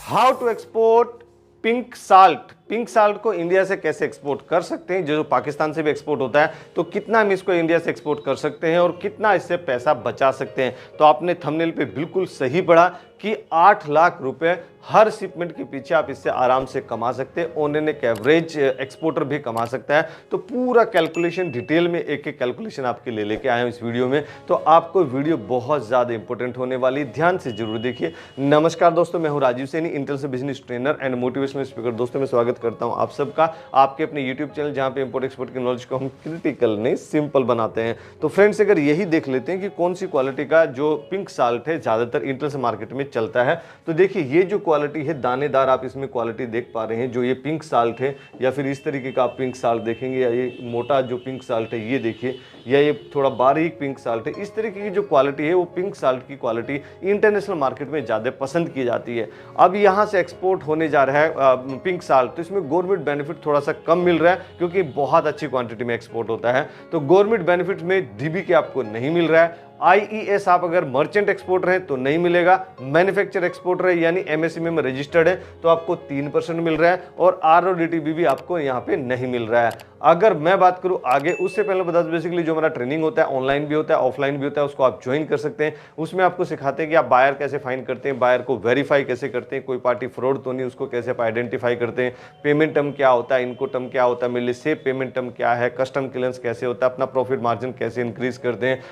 How to export pink salt. Pink salt को India से कैसे एक्सपोर्ट कर सकते हैं, जो पाकिस्तान से भी एक्सपोर्ट होता है, तो कितना हम इसको इंडिया से एक्सपोर्ट कर सकते हैं और कितना इससे पैसा बचा सकते हैं। तो आपने थंबनेल पे बिल्कुल सही पढ़ा कि 8 लाख रुपए हर शिपमेंट के पीछे आप इससे आराम से कमा सकते हैं। ऑन एक एवरेज एक्सपोर्टर भी कमा सकता है। तो पूरा कैलकुलेशन डिटेल में एक एक कैलकुलेशन आपके लिए लेके आए हैं इस वीडियो में। तो आपको वीडियो बहुत ज़्यादा इंपॉर्टेंट होने वाली, ध्यान से जरूर देखिए। नमस्कार दोस्तों, मैं हूं राजीव सैनी, इंटेल से business trainer and motivational speaker. दोस्तों मैं स्वागत करता हूं आप सबका आपके अपने यूट्यूब चैनल, जहां पे इंपोर्ट एक्सपोर्ट की नॉलेज को हम क्रिटिकल नहीं सिंपल बनाते हैं। तो फ्रेंड्स, अगर यही देख लेते हैं कि कौन सी क्वालिटी का जो पिंक साल्ट है ज़्यादातर इंटेल से मार्केट में चलता है, तो देखिए ये जो क्वालिटी है दानेदार, आप इसमें क्वालिटी देख पा रहे हैं। जो ये पिंक साल्ट है, या फिर इस तरीके का आप पिंक साल्ट देखेंगे, या ये मोटा जो पिंक साल्ट है ये देखिए, या ये थोड़ा बारीक पिंक साल्ट है, इस तरीके की जो क्वालिटी है वो पिंक साल्ट की क्वालिटी इंटरनेशनल मार्केट में ज़्यादा पसंद की जाती है। अब यहाँ से एक्सपोर्ट होने जा रहा है पिंक साल्ट, तो इसमें गवर्नमेंट बेनिफिट थोड़ा सा कम मिल रहा है क्योंकि बहुत अच्छी क्वांटिटी में एक्सपोर्ट होता है। तो गवर्नमेंट बेनिफिट में डीबीके आपको नहीं मिल रहा है। आईईएस आप अगर मर्चेंट एक्सपोर्टर हैं तो नहीं मिलेगा। मैन्युफैक्चर एक्सपोर्टर है यानी एमएसएमई में रजिस्टर्ड है तो आपको 3% मिल रहा है, और आरओडीटीबी भी आपको यहाँ पे नहीं मिल रहा है। अगर मैं बात करूं आगे, उससे पहले बता दूं, बेसिकली जो हमारा ट्रेनिंग होता है ऑनलाइन भी होता है ऑफलाइन भी होता है, उसको आप ज्वाइन कर सकते हैं। उसमें आपको सिखाते हैं कि आप बायर कैसे फाइंड करते हैं, बायर को वेरीफाई कैसे करते हैं, कोई पार्टी फ्रॉड तो नहीं, उसको कैसे आप आइडेंटिफाई करते हैं, पेमेंट टर्म क्या होता है, इनको टर्म क्या होता है, मेरे लिए सेफ पेमेंट टर्म क्या है, कस्टम क्लियरेंस कैसे होता है, अपना प्रॉफिट मार्जिन कैसे इंक्रीज करते हैं,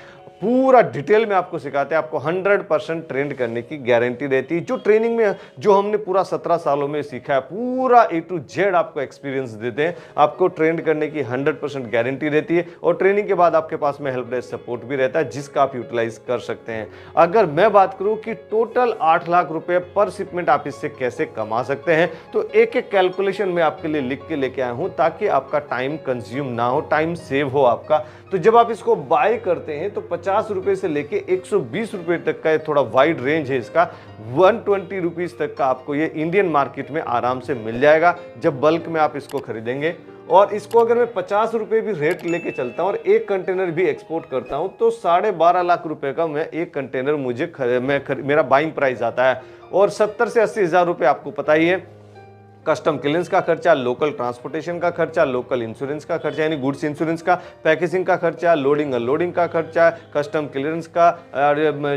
पूरा डिटेल में आपको सिखाते हैं। आपको 100% ट्रेंड करने की गारंटी रहती है। जो ट्रेनिंग में जो हमने पूरा 17 सालों में सीखा है, पूरा A to Z आपको एक्सपीरियंस देते हैं। आपको ट्रेंड करने की 100% गारंटी रहती है, और ट्रेनिंग के बाद आपके पास में हेल्प डेस्क सपोर्ट भी रहता है जिसका आप यूटिलाइज कर सकते हैं। अगर मैं बात करूं कि टोटल 8 लाख रुपए पर शिपमेंट आप इससे कैसे कमा सकते हैं, तो एक एक कैलकुलेशन में आपके लिए लिख के लेके आया हूं ताकि आपका टाइम कंज्यूम ना हो, टाइम सेव हो आपका। तो जब आप इसको बाय करते हैं तो 50 रुपए से लेके 120 रुपए तक का थोड़ा वाइड रेंज है इसका, 120 रुपीज तक का आपको ये इंडियन मार्केट में आराम से मिल जाएगा जब बल्क में आप इसको खरीदेंगे। और इसको अगर मैं 50 रुपए भी रेट लेके चलता हूं और एक कंटेनर भी एक्सपोर्ट करता हूं तो 12.5 लाख रुपए का मैं एक कंटेनर मेरा बाइंग प्राइस आता है। और 70 से 80 हजार रुपए आपको पता ही है, कस्टम क्लियरेंस का खर्चा, लोकल ट्रांसपोर्टेशन का खर्चा, लोकल इंश्योरेंस का खर्चा यानी गुड्स इंश्योरेंस का, पैकेजिंग का खर्चा, लोडिंग अनलोडिंग का खर्चा, कस्टम क्लियरेंस का,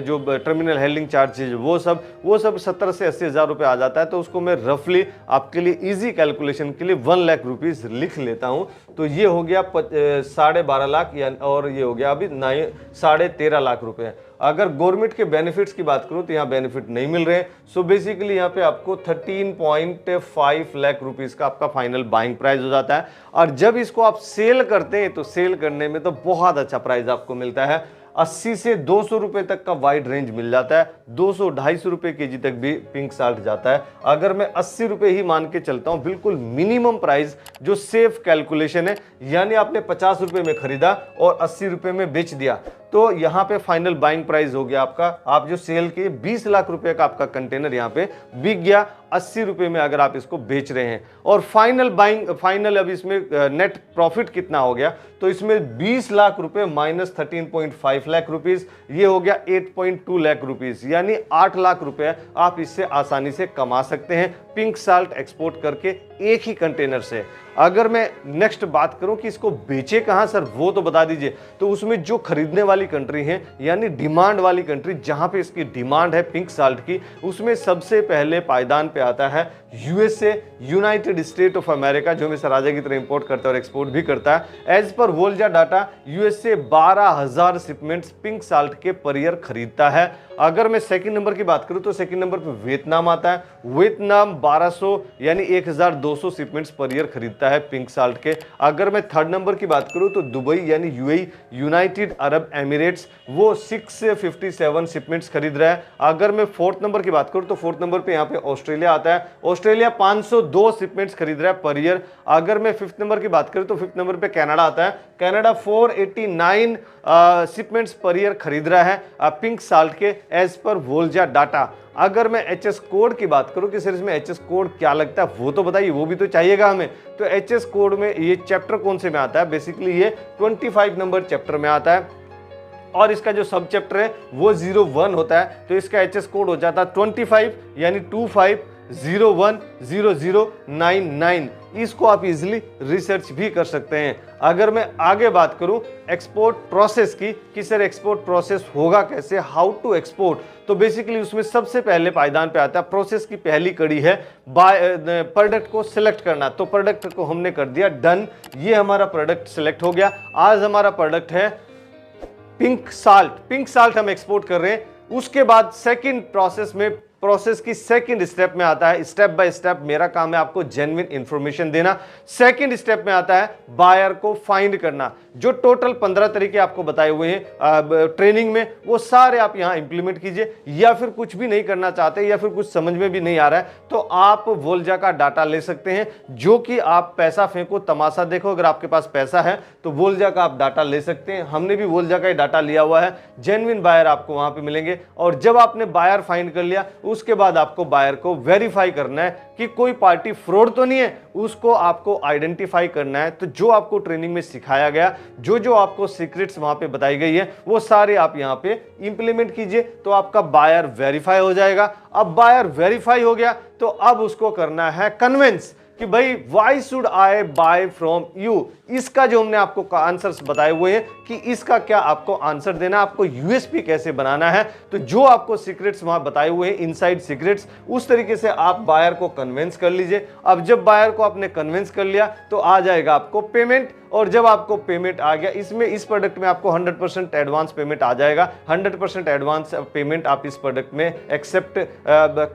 जो टर्मिनल हैंडलिंग चार्जेज, वो सब 70 से 80 हजार रुपये आ जाता है। तो उसको मैं रफली आपके लिए इजी कैलकुलेशन के लिए 1 लाख रुपीज लिख लेता हूँ। तो ये हो गया 12.5 लाख, और ये हो गया अभी 13.5 लाख रुपए। अगर गवर्नमेंट के बेनिफिट्स की बात करूं तो यहाँ बेनिफिट नहीं मिल रहे। सो बेसिकली यहाँ पे आपको 13.5 लाख रुपीस का आपका फाइनल बाइंग प्राइस हो जाता है। और जब इसको आप सेल करते हैं तो सेल करने में तो बहुत अच्छा प्राइस आपको मिलता है। 80 से 200 रुपए तक का वाइड रेंज मिल जाता है। 200-250 रुपए केजी तक भी पिंक साल्ट जाता है। अगर मैं 80 रुपए ही मान के चलता हूं, बिल्कुल मिनिमम प्राइस जो सेफ कैलकुलेशन है, यानी आपने 50 रुपए में खरीदा और 80 रुपए में बेच दिया, तो यहां पे फाइनल बाइंग प्राइस हो गया आपका, आप जो सेल के 20 लाख रुपए का आपका कंटेनर यहां पे बिक गया 80 रुपए में अगर आप इसको बेच रहे हैं। और फाइनल अब इसमें नेट प्रॉफिट कितना हो गया, तो इसमें 20 लाख रुपए माइनस 13.5 लाख रुपीस, ये हो गया 8.2 लाख रुपीस, यानी 8 लाख रुपए आप इससे आसानी से कमा सकते हैं पिंक साल्ट एक्सपोर्ट करके एक ही कंटेनर से। अगर मैं नेक्स्ट बात करूं कि इसको बेचे कहां सर, वो तो बता दीजिए। तो उसमें जो खरीदने वाली कंट्री है यानी डिमांड वाली कंट्री, जहां पे इसकी डिमांड है पिंक साल्ट की, उसमें सबसे पहले पायदान पे आता है USA, United state of America, जो हमेशा राजा की तरह इंपोर्ट करता है और एक्सपोर्ट भी करता है। As per Volza data USA 12,000 shipments pink salt के पर ईयर खरीदता है। अगर मैं सेकंड नंबर की बात करूं तो सेकंड नंबर पे वियतनाम आता है। वियतनाम 1200 यानी 1200 शिपमेंट्स पर ईयर खरीदता है पिंक साल्ट के। अगर मैं थर्ड नंबर की बात करूं तो दुबई यानी यूएई, यूनाइटेड अरब एमिरेट्स, वो 657 शिपमेंट्स खरीद रहा है। अगर मैं फोर्थ नंबर की बात करूं तो फोर्थ नंबर पे यहाँ पे ऑस्ट्रेलिया आता है। ऑस्ट्रेलिया 502 शिपमेंट्स खरीद रहा है पर ईयर। अगर मैं फिफ्थ नंबर की बात करूं तो फिफ्थ नंबर पे कनाडा आता है। कनाडा 489 शिपमेंट्स पर ईयर खरीद रहा है पिंक साल्ट के एज पर वोल्जा डाटा। अगर मैं एचएस कोड की बात करूं कि सर इसमें एचएस कोड क्या लगता है, वो तो बताइए, वो भी तो चाहिएगा हमें। तो एचएस कोड में ये चैप्टर कौन से में आता है, बेसिकली ये 25 नंबर चैप्टर में आता है, और इसका जो सब चैप्टर है वो 01 होता है। तो इसका एचएस कोड हो जाता है 25 यानी 25 010099। इसको आप इजीली रिसर्च भी कर सकते हैं। अगर मैं आगे बात करूं एक्सपोर्ट प्रोसेस की कि सर एक्सपोर्ट प्रोसेस होगा कैसे, हाउ टू एक्सपोर्ट, तो बेसिकली उसमें सबसे पहले पायदान पे आता है प्रोसेस की पहली कड़ी है प्रोडक्ट को सिलेक्ट करना। तो प्रोडक्ट को हमने कर दिया डन, ये हमारा प्रोडक्ट सिलेक्ट हो गया। आज हमारा प्रोडक्ट है पिंक साल्ट, पिंक साल्ट हम एक्सपोर्ट कर रहे हैं। उसके बाद सेकंड प्रोसेस में, प्रोसेस की सेकंड स्टेप में आता है, स्टेप बाय स्टेप मेरा काम है आपको जेन्युइन इंफॉर्मेशन देना। सेकंड स्टेप में आता है बायर को फाइंड करना। जो टोटल 15 तरीके आपको बताए हुए हैं ट्रेनिंग में, वो सारे आप यहां इंप्लीमेंट कीजिए। या फिर कुछ भी नहीं करना चाहते या फिर कुछ समझ में भी नहीं आ रहा है तो आप वोल्जा का डाटा ले सकते हैं, जो कि आप पैसा फेंको तमाशा देखो। अगर आपके पास पैसा है तो वोल्जा का आप डाटा ले सकते हैं। हमने भी वोल्जा का ही डाटा लिया हुआ है। जेन्युइन बायर आपको वहां पे मिलेंगे। और जब आपने बायर फाइंड कर लिया उसके बाद आपको बायर को वेरीफाई करना है कि कोई पार्टी फ्रॉड तो नहीं है, उसको आपको आइडेंटिफाई करना है। तो जो आपको ट्रेनिंग में सिखाया गया, जो जो आपको सीक्रेट्स वहां पे बताई गई है, वो सारे आप यहां पे इंप्लीमेंट कीजिए तो आपका बायर वेरीफाई हो जाएगा। अब बायर वेरीफाई हो गया तो अब उसको करना है कन्विंस कि भाई why should I buy from you. इसका जो हमने आपको आंसर्स बताए हुए हैं कि इसका क्या आपको आंसर देना, आपको यूएसपी कैसे बनाना है। तो जो आपको सीक्रेट्स वहां बताए हुए हैं, इनसाइड सीक्रेट्स, उस तरीके से आप बायर को कन्विंस कर लीजिए। अब जब बायर को आपने कन्विंस कर लिया तो आ जाएगा आपको पेमेंट। और जब आपको पेमेंट आ गया, इसमें इस प्रोडक्ट में आपको 100% एडवांस पेमेंट आ जाएगा। 100% एडवांस पेमेंट आप इस प्रोडक्ट में एक्सेप्ट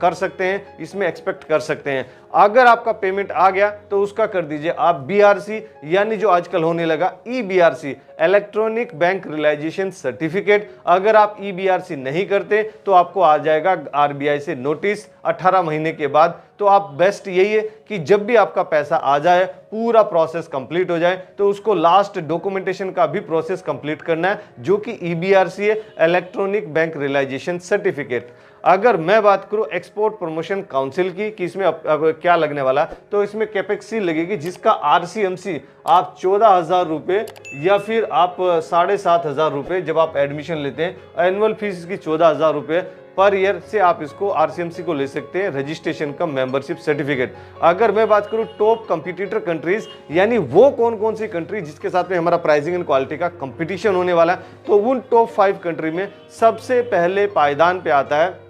कर सकते हैं, इसमें एक्सपेक्ट कर सकते हैं। अगर आपका पेमेंट आ गया तो उसका कर दीजिए आप बीआरसी, यानी जो आजकल होने लगा ईबीआरसी, इलेक्ट्रॉनिक बैंक रियलाइजेशन सर्टिफिकेट। अगर आप ईबीआरसी नहीं करते तो आपको आ जाएगा आरबीआई से नोटिस 18 महीने के बाद। तो आप बेस्ट यही है कि जब भी आपका पैसा आ जाए, पूरा प्रोसेस कंप्लीट हो जाए, तो उसको लास्ट डॉक्यूमेंटेशन का भी प्रोसेस कंप्लीट करना है, जो कि ईबीआरसी है, इलेक्ट्रॉनिक बैंक रियलाइजेशन सर्टिफिकेट। अगर मैं बात करूं एक्सपोर्ट प्रमोशन काउंसिल की कि इसमें अब क्या लगने वाला, तो इसमें कैपेक्सी लगेगी जिसका आरसीएमसी आप 14,000 रुपये या फिर आप 7,500 रुपये जब आप एडमिशन लेते हैं, एनुअल फीस इसकी 14,000 रुपये पर ईयर से आप इसको आरसीएमसी को ले सकते हैं, रजिस्ट्रेशन का मेंबरशिप सर्टिफिकेट। अगर मैं बात करूं टॉप कंपटीटर कंट्रीज, यानी वो कौन कौन सी कंट्री जिसके साथ में हमारा प्राइसिंग एंड क्वालिटी का कंपटीशन होने वाला है, तो उन टॉप 5 कंट्री में सबसे पहले पायदान पे आता है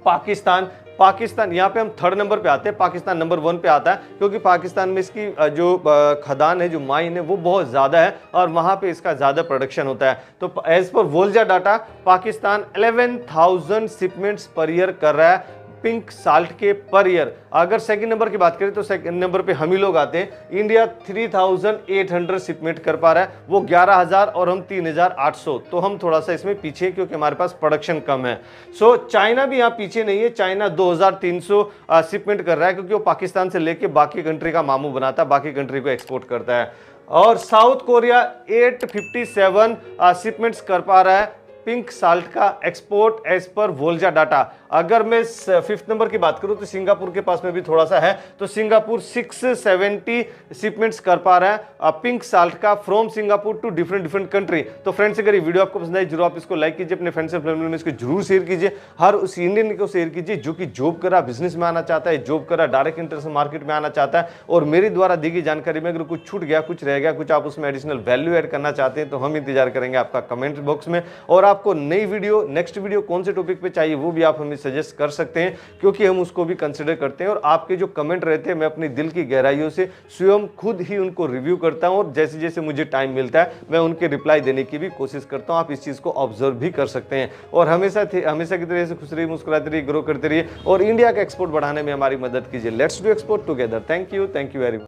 पाकिस्तान। पाकिस्तान यहाँ पे हम 3rd नंबर पे आते हैं, पाकिस्तान नंबर 1 पे आता है, क्योंकि पाकिस्तान में इसकी जो खदान है, जो माइन है, वो बहुत ज़्यादा है और वहाँ पे इसका ज़्यादा प्रोडक्शन होता है। तो as per Volza data Pakistan 11,000 shipments per year कर रहा है पिंक साल्ट के पर ईयर। अगर सेकंड नंबर की बात करें तो सेकंड नंबर पे हम ही लोग आते हैं। इंडिया 3,800 शिपमेंट कर पा रहा है, वो 11,000 और हम 3,800। तो हम थोड़ा सा इसमें पीछे क्योंकि हमारे पास प्रोडक्शन कम है। सो चाइना भी यहाँ पीछे नहीं है, चाइना 2,300 शिपमेंट कर रहा है, क्योंकि वो पाकिस्तान से लेके बाकी कंट्री का मामू बनाता है, बाकी कंट्री को एक्सपोर्ट करता है। और साउथ कोरिया 857 शिपमेंट्स कर पा रहा है पिंक साल्ट का export as per Volza data. अगर मैं 5th नंबर की बात करूं तो सिंगापुर के पास में भी थोड़ा सा है, तो सिंगापुर 670 शिपमेंट्स कर पा रहा है पिंक साल्ट का from Singapore to different country. तो फ्रेंड्स, अगर ये वीडियो आपको पसंद आई जरूर आप इसको लाइक कीजिए, अपने फ्रेंड्स एंड फैमिली में इसको जरूर शेयर कीजिए। हर उस इंडियन को शेयर कीजिए जो कि जॉब करा बिजनेस में आना चाहता है, जॉब करा डायरेक्ट इंटरनेशनल मार्केट में आना चाहता है। और मेरे द्वारा दी गई जानकारी में अगर कुछ छूट गया, कुछ रह गया, कुछ आप उसमें एडिशनल वैल्यू ऐड करना चाहते हैं, तो हम इंतजार करेंगे आपका कमेंट बॉक्स में। और आपको नई वीडियो, नेक्स्ट वीडियो कौन से टॉपिक पे चाहिए वो भी आप हमें सजेस्ट कर सकते हैं, क्योंकि हम उसको भी कंसिडर करते हैं। और आपके जो कमेंट रहते हैं, मैं अपनी दिल की गहराइयों से स्वयं खुद ही उनको रिव्यू करता हूं, और जैसे जैसे मुझे टाइम मिलता है मैं उनके रिप्लाई देने की भी कोशिश करता हूं। आप इस चीज को ऑब्जर्व भी कर सकते हैं। और हमेशा की तरह से खुश रहिए, मुस्कुराते रहिए, ग्रो करते रहिए और इंडिया का एक्सपोर्ट बढ़ाने में हमारी मदद कीजिए। Let's do export together. Thank you very much.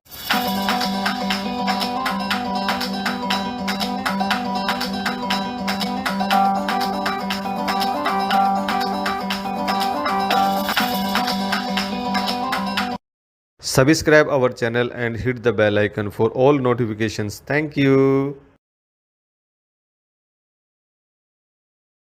Subscribe our channel and hit the bell icon for all notifications. Thank you.